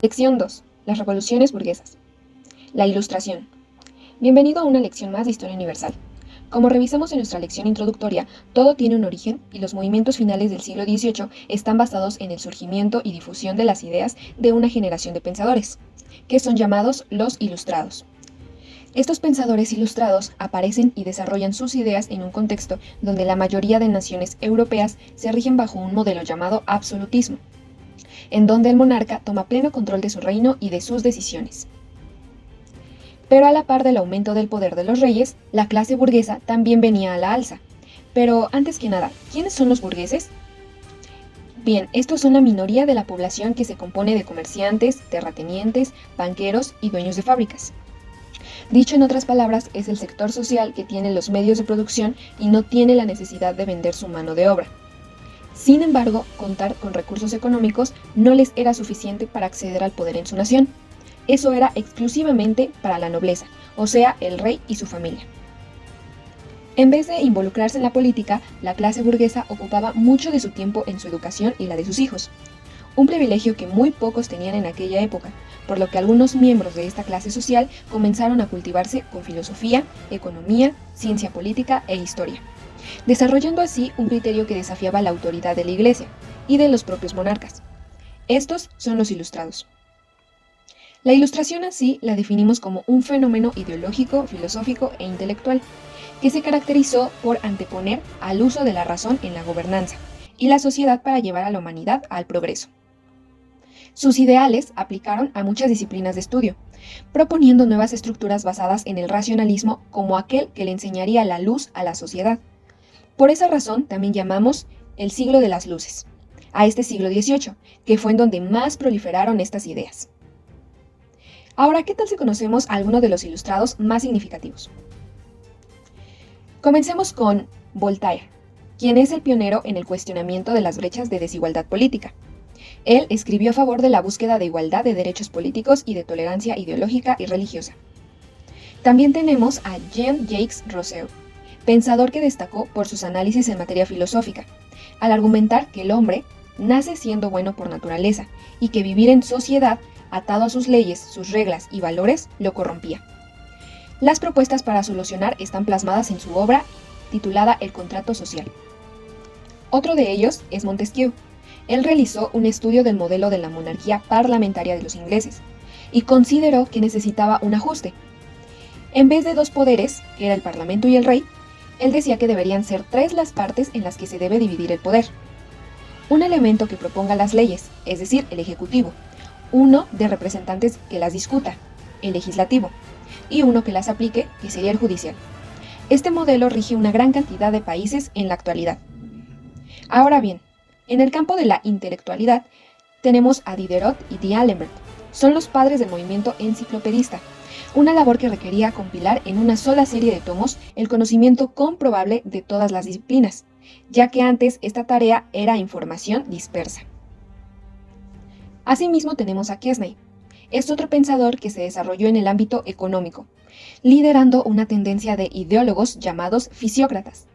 Lección 2. Las revoluciones burguesas. La Ilustración. Bienvenido a una lección más de Historia Universal. Como revisamos en nuestra lección introductoria, todo tiene un origen y los movimientos finales del siglo XVIII están basados en el surgimiento y difusión de las ideas de una generación de pensadores, que son llamados los Ilustrados. Estos pensadores ilustrados aparecen y desarrollan sus ideas en un contexto donde la mayoría de naciones europeas se rigen bajo un modelo llamado absolutismo, en donde el monarca toma pleno control de su reino y de sus decisiones. Pero a la par del aumento del poder de los reyes, la clase burguesa también venía a la alza. Pero antes que nada, ¿quiénes son los burgueses? Bien, estos son la minoría de la población que se compone de comerciantes, terratenientes, banqueros y dueños de fábricas. Dicho en otras palabras, es el sector social que tiene los medios de producción y no tiene la necesidad de vender su mano de obra. Sin embargo, contar con recursos económicos no les era suficiente para acceder al poder en su nación. Eso era exclusivamente para la nobleza, o sea, el rey y su familia. En vez de involucrarse en la política, la clase burguesa ocupaba mucho de su tiempo en su educación y la de sus hijos, un privilegio que muy pocos tenían en aquella época, por lo que algunos miembros de esta clase social comenzaron a cultivarse con filosofía, economía, ciencia política e historia, desarrollando así un criterio que desafiaba la autoridad de la Iglesia y de los propios monarcas. Estos son los ilustrados. La Ilustración así la definimos como un fenómeno ideológico, filosófico e intelectual, que se caracterizó por anteponer al uso de la razón en la gobernanza y la sociedad para llevar a la humanidad al progreso. Sus ideales aplicaron a muchas disciplinas de estudio, proponiendo nuevas estructuras basadas en el racionalismo como aquel que le enseñaría la luz a la sociedad. Por esa razón también llamamos el siglo de las luces, a este siglo XVIII, que fue en donde más proliferaron estas ideas. Ahora, ¿qué tal si conocemos a algunos de los ilustrados más significativos? Comencemos con Voltaire, quien es el pionero en el cuestionamiento de las brechas de desigualdad política. Él escribió a favor de la búsqueda de igualdad de derechos políticos y de tolerancia ideológica y religiosa. También tenemos a Jean-Jacques Rousseau, pensador que destacó por sus análisis en materia filosófica, al argumentar que el hombre nace siendo bueno por naturaleza y que vivir en sociedad, atado a sus leyes, sus reglas y valores, lo corrompía. Las propuestas para solucionar están plasmadas en su obra titulada El contrato social. Otro de ellos es Montesquieu. Él realizó un estudio del modelo de la monarquía parlamentaria de los ingleses y consideró que necesitaba un ajuste. En vez de dos poderes, que era el parlamento y el rey, él decía que deberían ser tres las partes en las que se debe dividir el poder. Un elemento que proponga las leyes, es decir, el ejecutivo, uno de representantes que las discuta, el legislativo, y uno que las aplique, que sería el judicial. Este modelo rige una gran cantidad de países en la actualidad. Ahora bien, en el campo de la intelectualidad tenemos a Diderot y D'Alembert. Son los padres del movimiento enciclopedista, una labor que requería compilar en una sola serie de tomos el conocimiento comprobable de todas las disciplinas, ya que antes esta tarea era información dispersa. Asimismo tenemos a Quesnay. Es otro pensador que se desarrolló en el ámbito económico, liderando una tendencia de ideólogos llamados fisiócratas.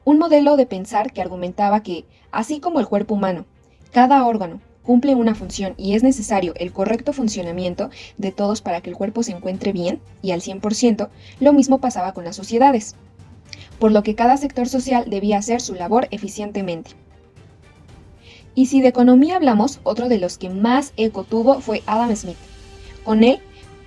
Un modelo de pensar que argumentaba que, así como el cuerpo humano, cada órgano cumple una función y es necesario el correcto funcionamiento de todos para que el cuerpo se encuentre bien y al 100%, lo mismo pasaba con las sociedades, por lo que cada sector social debía hacer su labor eficientemente. Y si de economía hablamos, otro de los que más eco tuvo fue Adam Smith. Con él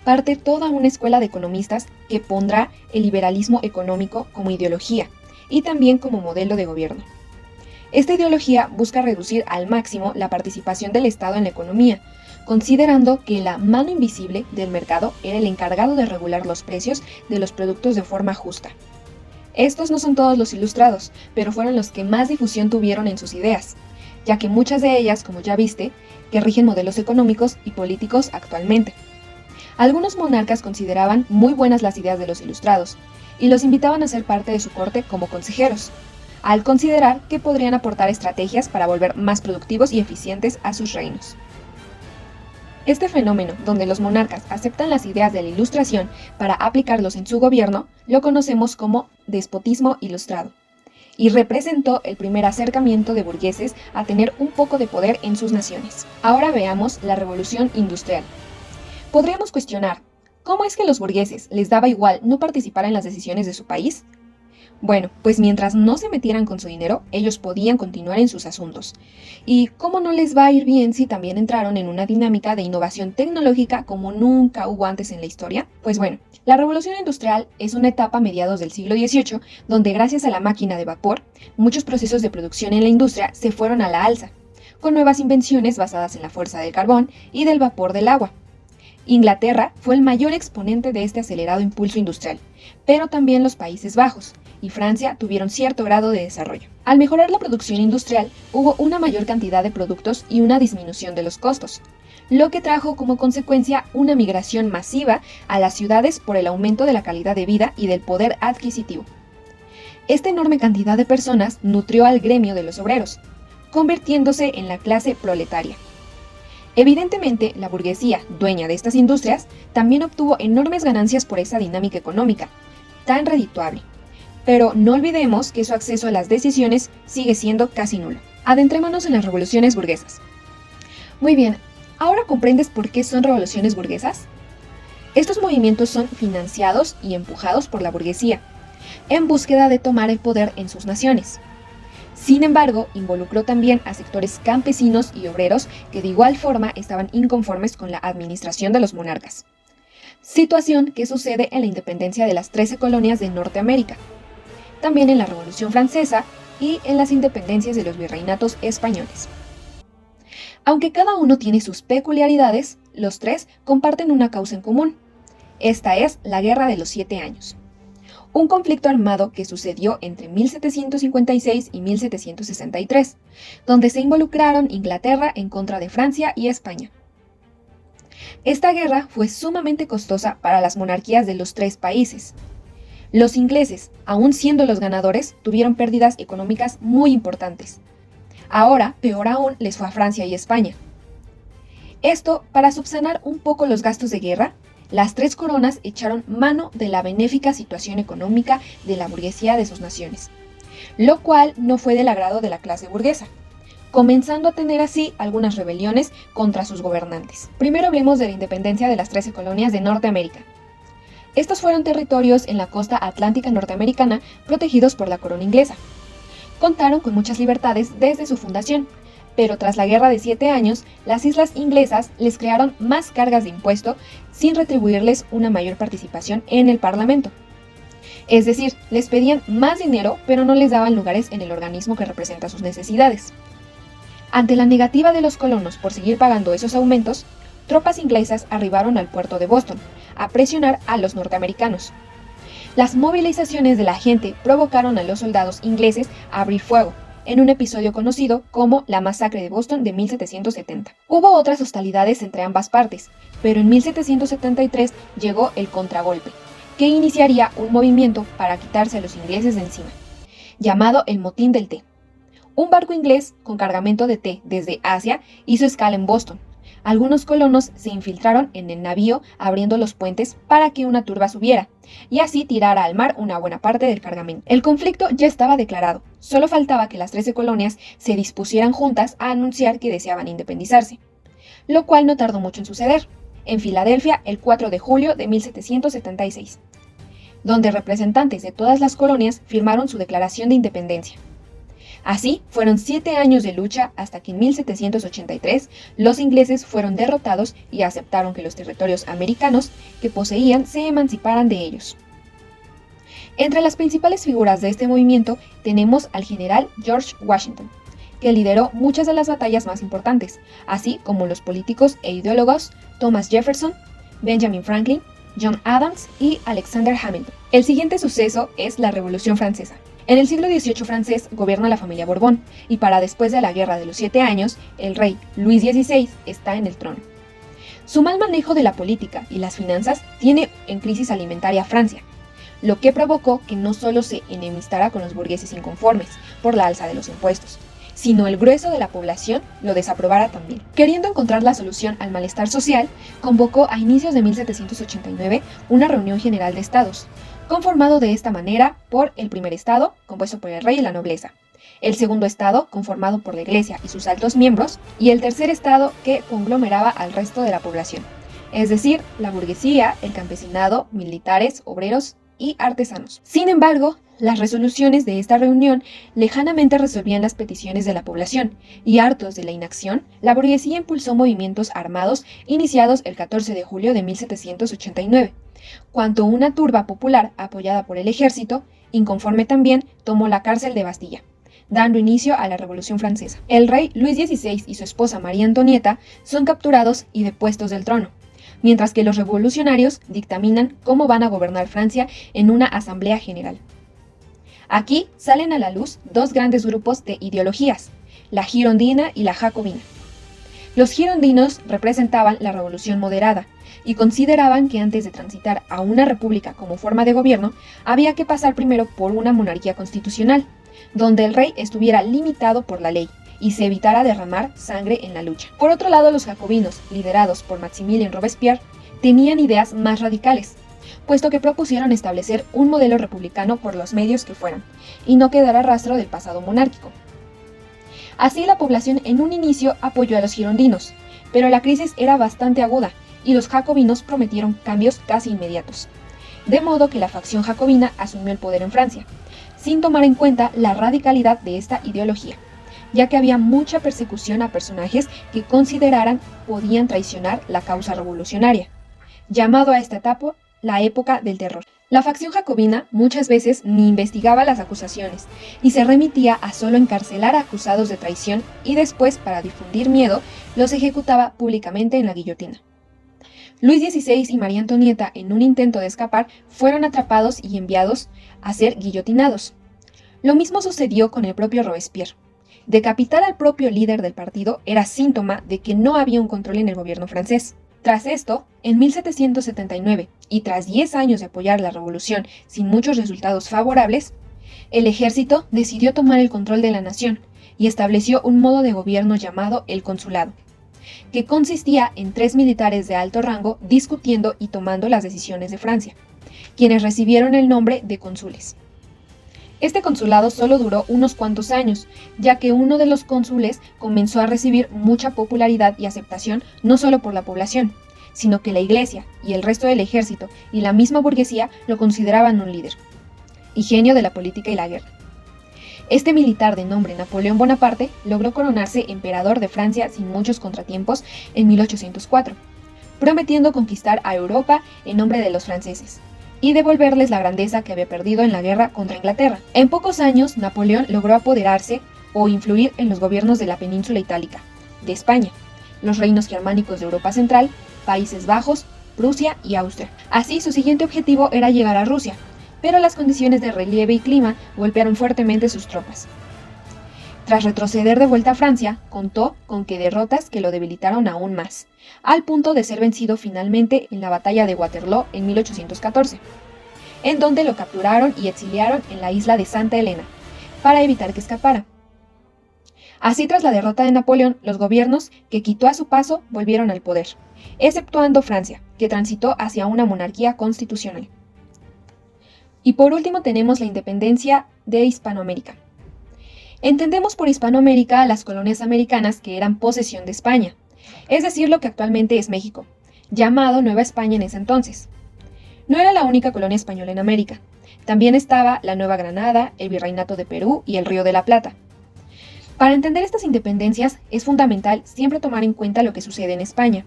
parte toda una escuela de economistas que pondrá el liberalismo económico como ideología y también como modelo de gobierno. Esta ideología busca reducir al máximo la participación del Estado en la economía, considerando que la mano invisible del mercado era el encargado de regular los precios de los productos de forma justa. Estos no son todos los ilustrados, pero fueron los que más difusión tuvieron en sus ideas, ya que muchas de ellas, como ya viste, que rigen modelos económicos y políticos actualmente. Algunos monarcas consideraban muy buenas las ideas de los ilustrados y los invitaban a ser parte de su corte como consejeros, al considerar que podrían aportar estrategias para volver más productivos y eficientes a sus reinos. Este fenómeno, donde los monarcas aceptan las ideas de la Ilustración para aplicarlos en su gobierno, lo conocemos como despotismo ilustrado. y representó el primer acercamiento de burgueses a tener un poco de poder en sus naciones. Ahora veamos la Revolución Industrial. Podríamos cuestionar, ¿cómo es que a los burgueses les daba igual no participar en las decisiones de su país? Bueno, pues mientras no se metieran con su dinero, ellos podían continuar en sus asuntos. ¿Y cómo no les va a ir bien si también entraron en una dinámica de innovación tecnológica como nunca hubo antes en la historia? Pues bueno, la Revolución Industrial es una etapa a mediados del siglo XVIII donde gracias a la máquina de vapor, muchos procesos de producción en la industria se fueron a la alza, con nuevas invenciones basadas en la fuerza del carbón y del vapor del agua. Inglaterra fue el mayor exponente de este acelerado impulso industrial, pero también los Países Bajos y Francia tuvieron cierto grado de desarrollo. Al mejorar la producción industrial, hubo una mayor cantidad de productos y una disminución de los costos, lo que trajo como consecuencia una migración masiva a las ciudades por el aumento de la calidad de vida y del poder adquisitivo. Esta enorme cantidad de personas nutrió al gremio de los obreros, convirtiéndose en la clase proletaria. Evidentemente, la burguesía, dueña de estas industrias, también obtuvo enormes ganancias por esa dinámica económica, tan redituable. Pero no olvidemos que su acceso a las decisiones sigue siendo casi nulo. Adentrémonos en las revoluciones burguesas. Muy bien, ¿ahora comprendes por qué son revoluciones burguesas? Estos movimientos son financiados y empujados por la burguesía, en búsqueda de tomar el poder en sus naciones. Sin embargo, involucró también a sectores campesinos y obreros que de igual forma estaban inconformes con la administración de los monarcas. Situación que sucede en la independencia de las 13 colonias de Norteamérica, también en la Revolución Francesa y en las independencias de los virreinatos españoles. Aunque cada uno tiene sus peculiaridades, los tres comparten una causa en común. Esta es la Guerra de los 7 Años. Un conflicto armado que sucedió entre 1756 y 1763, donde se involucraron Inglaterra en contra de Francia y España. Esta guerra fue sumamente costosa para las monarquías de los tres países. Los ingleses, aún siendo los ganadores, tuvieron pérdidas económicas muy importantes. Ahora, peor aún, les fue a Francia y España. Esto, para subsanar un poco los gastos de guerra, las tres coronas echaron mano de la benéfica situación económica de la burguesía de sus naciones, lo cual no fue del agrado de la clase burguesa, comenzando a tener así algunas rebeliones contra sus gobernantes. Primero hablemos de la independencia de las 13 colonias de Norteamérica. Estos fueron territorios en la costa atlántica norteamericana protegidos por la corona inglesa. Contaron con muchas libertades desde su fundación, pero tras la Guerra de 7 Años, las islas inglesas les crearon más cargas de impuesto sin retribuirles una mayor participación en el Parlamento. Es decir, les pedían más dinero, pero no les daban lugares en el organismo que representa sus necesidades. Ante la negativa de los colonos por seguir pagando esos aumentos, tropas inglesas arribaron al puerto de Boston a presionar a los norteamericanos. Las movilizaciones de la gente provocaron a los soldados ingleses a abrir fuego, en un episodio conocido como la Masacre de Boston de 1770. Hubo otras hostilidades entre ambas partes, pero en 1773 llegó el contragolpe, que iniciaría un movimiento para quitarse a los ingleses de encima, llamado el Motín del Té. Un barco inglés con cargamento de té desde Asia hizo escala en Boston. Algunos colonos se infiltraron en el navío abriendo los puentes para que una turba subiera y así tirara al mar una buena parte del cargamento. El conflicto ya estaba declarado, solo faltaba que las 13 colonias se dispusieran juntas a anunciar que deseaban independizarse, lo cual no tardó mucho en suceder, en Filadelfia el 4 de julio de 1776, donde representantes de todas las colonias firmaron su declaración de independencia. Así, fueron 7 años de lucha hasta que en 1783 los ingleses fueron derrotados y aceptaron que los territorios americanos que poseían se emanciparan de ellos. Entre las principales figuras de este movimiento tenemos al general George Washington, que lideró muchas de las batallas más importantes, así como los políticos e ideólogos Thomas Jefferson, Benjamin Franklin, John Adams y Alexander Hamilton. El siguiente suceso es la Revolución Francesa. En el siglo XVIII francés gobierna la familia Borbón, y para después de la Guerra de los 7 Años, el rey Luis XVI está en el trono. Su mal manejo de la política y las finanzas tiene en crisis alimentaria a Francia, lo que provocó que no solo se enemistara con los burgueses inconformes por la alza de los impuestos, sino el grueso de la población lo desaprobara también. Queriendo encontrar la solución al malestar social, convocó a inicios de 1789 una reunión general de estados, conformado de esta manera por el primer estado, compuesto por el rey y la nobleza, el segundo estado, conformado por la iglesia y sus altos miembros, y el tercer estado, que conglomeraba al resto de la población, es decir, la burguesía, el campesinado, militares, obreros y artesanos. Sin embargo, las resoluciones de esta reunión lejanamente resolvían las peticiones de la población, y hartos de la inacción, la burguesía impulsó movimientos armados iniciados el 14 de julio de 1789, cuando una turba popular apoyada por el ejército, inconforme también, tomó la cárcel de Bastilla, dando inicio a la Revolución Francesa. El rey Luis XVI y su esposa María Antonieta son capturados y depuestos del trono, mientras que los revolucionarios dictaminan cómo van a gobernar Francia en una asamblea general. Aquí salen a la luz dos grandes grupos de ideologías, la girondina y la jacobina. Los girondinos representaban la revolución moderada y consideraban que antes de transitar a una república como forma de gobierno, había que pasar primero por una monarquía constitucional, donde el rey estuviera limitado por la ley y se evitara derramar sangre en la lucha. Por otro lado, los jacobinos, liderados por Maximilien Robespierre, tenían ideas más radicales, puesto que propusieron establecer un modelo republicano por los medios que fueran, y no quedara rastro del pasado monárquico. Así, la población en un inicio apoyó a los girondinos, pero la crisis era bastante aguda, y los jacobinos prometieron cambios casi inmediatos. De modo que la facción jacobina asumió el poder en Francia, sin tomar en cuenta la radicalidad de esta ideología, ya que había mucha persecución a personajes que consideraran podían traicionar la causa revolucionaria, llamado a esta etapa la época del terror. La facción jacobina muchas veces ni investigaba las acusaciones y se remitía a solo encarcelar a acusados de traición, y después, para difundir miedo, los ejecutaba públicamente en la guillotina. Luis XVI y María Antonieta, en un intento de escapar, fueron atrapados y enviados a ser guillotinados. Lo mismo sucedió con el propio Robespierre. Decapitar al propio líder del partido era síntoma de que no había un control en el gobierno francés. Tras esto, en 1779, y tras 10 años de apoyar la revolución sin muchos resultados favorables, el ejército decidió tomar el control de la nación y estableció un modo de gobierno llamado el consulado, que consistía en 3 militares de alto rango discutiendo y tomando las decisiones de Francia, quienes recibieron el nombre de cónsules. Este consulado solo duró unos cuantos años, ya que uno de los cónsules comenzó a recibir mucha popularidad y aceptación no solo por la población, sino que la iglesia y el resto del ejército y la misma burguesía lo consideraban un líder y genio de la política y la guerra. Este militar de nombre Napoleón Bonaparte logró coronarse emperador de Francia sin muchos contratiempos en 1804, prometiendo conquistar a Europa en nombre de los franceses y devolverles la grandeza que había perdido en la guerra contra Inglaterra. En pocos años, Napoleón logró apoderarse o influir en los gobiernos de la península itálica, de España, los reinos germánicos de Europa Central, Países Bajos, Prusia y Austria. Así, su siguiente objetivo era llegar a Rusia, pero las condiciones de relieve y clima golpearon fuertemente sus tropas. Tras retroceder de vuelta a Francia, contó con derrotas que lo debilitaron aún más, al punto de ser vencido finalmente en la batalla de Waterloo en 1814, en donde lo capturaron y exiliaron en la isla de Santa Elena, para evitar que escapara. Así, tras la derrota de Napoleón, los gobiernos que quitó a su paso volvieron al poder, exceptuando Francia, que transitó hacia una monarquía constitucional. Y por último tenemos la independencia de Hispanoamérica. Entendemos por Hispanoamérica las colonias americanas que eran posesión de España, es decir, lo que actualmente es México, llamado Nueva España en ese entonces. No era la única colonia española en América, también estaba la Nueva Granada, el Virreinato de Perú y el Río de la Plata. Para entender estas independencias es fundamental siempre tomar en cuenta lo que sucede en España.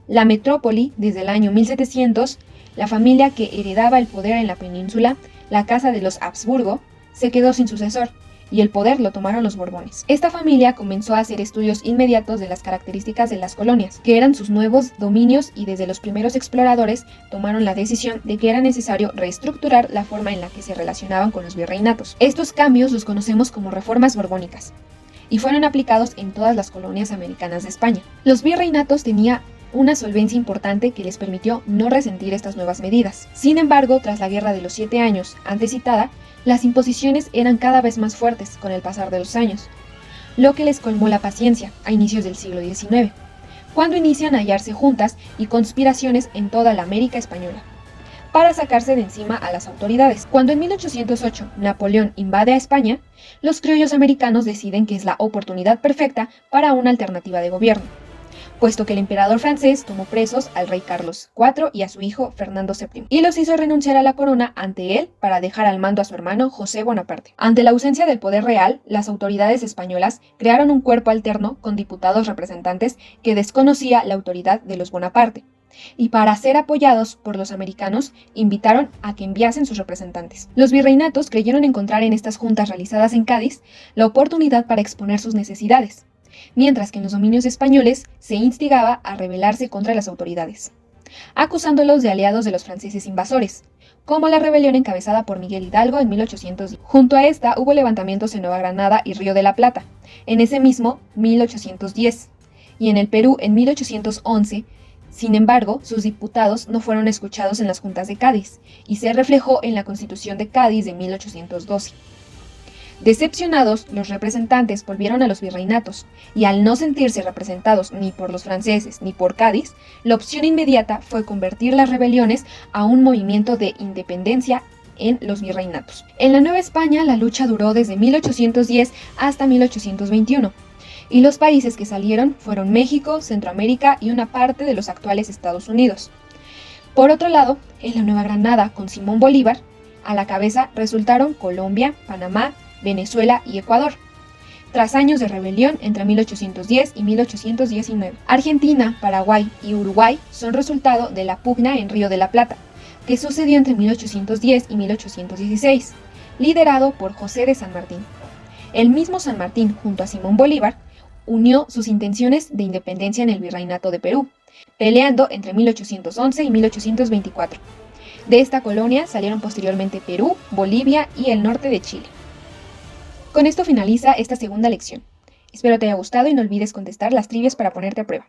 La metrópoli, desde el año 1700, la familia que heredaba el poder en la península, la Casa de los Habsburgo, se quedó sin sucesor, y el poder lo tomaron los Borbones. Esta familia comenzó a hacer estudios inmediatos de las características de las colonias, que eran sus nuevos dominios, y desde los primeros exploradores tomaron la decisión de que era necesario reestructurar la forma en la que se relacionaban con los virreinatos. Estos cambios los conocemos como reformas borbónicas, y fueron aplicados en todas las colonias americanas de España. Los virreinatos tenían una solvencia importante que les permitió no resentir estas nuevas medidas. Sin embargo, tras la Guerra de los 7 años antes citada, las imposiciones eran cada vez más fuertes con el pasar de los años, lo que les colmó la paciencia a inicios del siglo XIX, cuando inician a hallarse juntas y conspiraciones en toda la América española, para sacarse de encima a las autoridades. Cuando en 1808 Napoleón invade a España, los criollos americanos deciden que es la oportunidad perfecta para una alternativa de gobierno, puesto que el emperador francés tomó presos al rey Carlos IV y a su hijo Fernando VII, y los hizo renunciar a la corona ante él para dejar al mando a su hermano José Bonaparte. Ante la ausencia del poder real, las autoridades españolas crearon un cuerpo alterno con diputados representantes que desconocía la autoridad de los Bonaparte, y para ser apoyados por los americanos, invitaron a que enviasen sus representantes. Los virreinatos creyeron encontrar en estas juntas realizadas en Cádiz la oportunidad para exponer sus necesidades, mientras que en los dominios españoles se instigaba a rebelarse contra las autoridades, acusándolos de aliados de los franceses invasores, como la rebelión encabezada por Miguel Hidalgo en 1810. Junto a esta hubo levantamientos en Nueva Granada y Río de la Plata, en ese mismo 1810, y en el Perú en 1811. Sin embargo, sus diputados no fueron escuchados en las juntas de Cádiz, y se reflejó en la Constitución de Cádiz de 1812. Decepcionados, los representantes volvieron a los virreinatos, y al no sentirse representados ni por los franceses ni por Cádiz, la opción inmediata fue convertir las rebeliones a un movimiento de independencia en los virreinatos. En la Nueva España, la lucha duró desde 1810 hasta 1821, y los países que salieron fueron México, Centroamérica y una parte de los actuales Estados Unidos. Por otro lado, en la Nueva Granada, con Simón Bolívar a la cabeza, resultaron Colombia, Panamá, Venezuela y Ecuador, tras años de rebelión entre 1810 y 1819. Argentina, Paraguay y Uruguay son resultado de la pugna en Río de la Plata, que sucedió entre 1810 y 1816, liderado por José de San Martín. El mismo San Martín, junto a Simón Bolívar, unió sus intenciones de independencia en el Virreinato de Perú, peleando entre 1811 y 1824. De esta colonia salieron posteriormente Perú, Bolivia y el norte de Chile. Con esto finaliza esta segunda lección. Espero te haya gustado y no olvides contestar las trivias para ponerte a prueba.